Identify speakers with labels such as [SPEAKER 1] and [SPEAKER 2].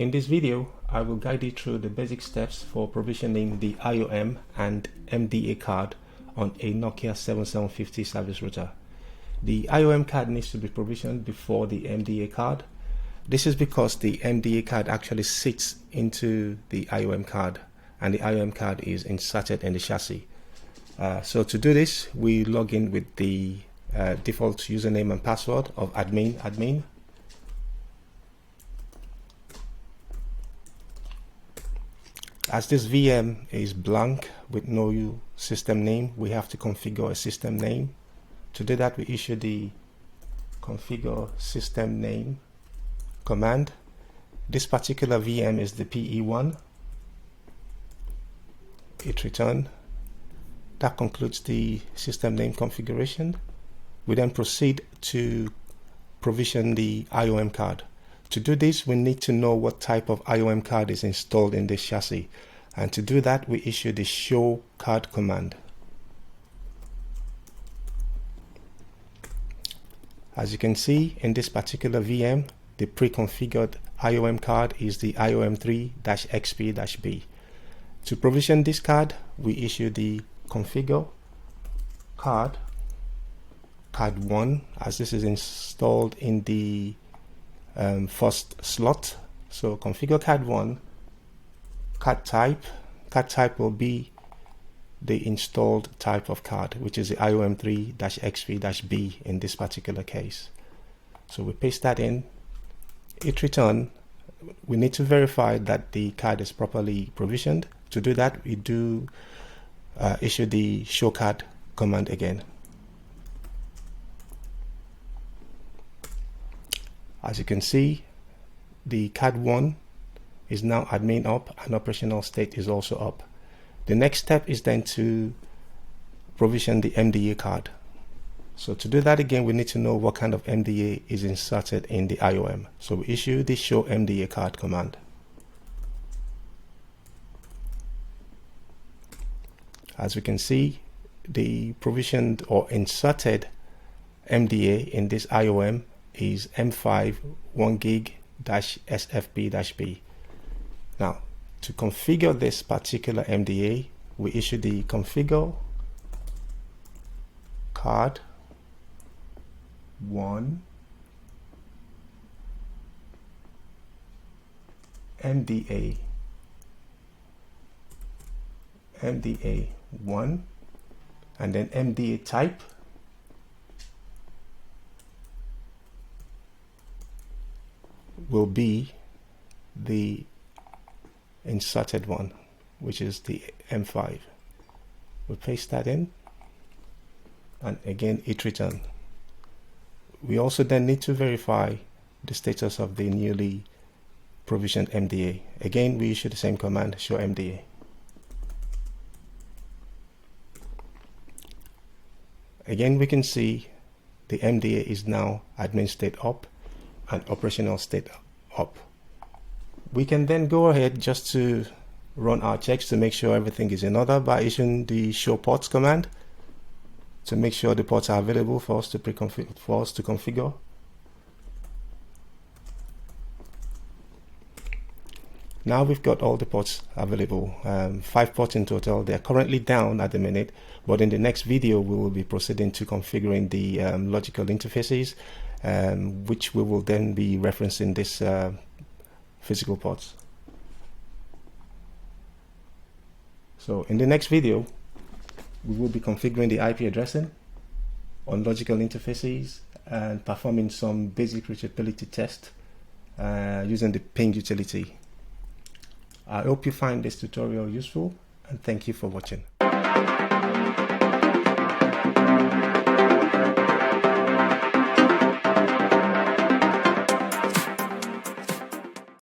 [SPEAKER 1] In this video, I will guide you through the basic steps for provisioning the IOM and MDA card on a Nokia 7750 service router. The IOM card needs to be provisioned before the MDA card. This is because the MDA card actually sits into the IOM card, and the IOM card is inserted in the chassis. So to do this, we log in with the default username and password of admin. As this VM is blank with no system name, we have to configure a system name. To do that, we issue the configure system name command. This particular VM is the PE1. Hit return. That concludes the system name configuration. We then proceed to provision the IOM card. To do this, we need to know what type of IOM card is installed in this chassis. And to do that, we issue the show card command. As you can see, in this particular VM, the pre-configured IOM card is the IOM3-XP-B. To provision this card, we issue the configure card 1, as this is installed in the first slot. So configure card 1, card type will be the installed type of card, which is the IOM3-XP-B in this particular case. So we paste that in, hit return. We need to verify that the card is properly provisioned. To do that, we do issue the show card command again. As you can see, the card 1 is now admin up and operational state is also up. The next step is then to provision the MDA card. So to do that again, we need to know what kind of MDA is inserted in the IOM. So we issue the show MDA card command. As we can see, the provisioned or inserted MDA in this IOM is M5 1GB-SFP-B. Now, to configure this particular MDA, we issue the configure card 1 MDA 1, and then MDA type will be the inserted one, which is the M5. We paste that in and again hit return. We also then need to verify the status of the newly provisioned MDA. Again, we issue the same command, show MDA. Again, we can see the MDA is now admin state up and operational state up. We can then go ahead just to run our checks to make sure everything is in order by issuing the show ports command to make sure the ports are available for us to configure. Now we've got all the ports available, 5 ports in total. They are currently down at the minute, but in the next video we will be proceeding to configuring the logical interfaces, which we will then be referencing this physical ports. So in the next video, we will be configuring the IP addressing on logical interfaces and performing some basic reachability tests using the ping utility. I hope you find this tutorial useful, and thank you for watching.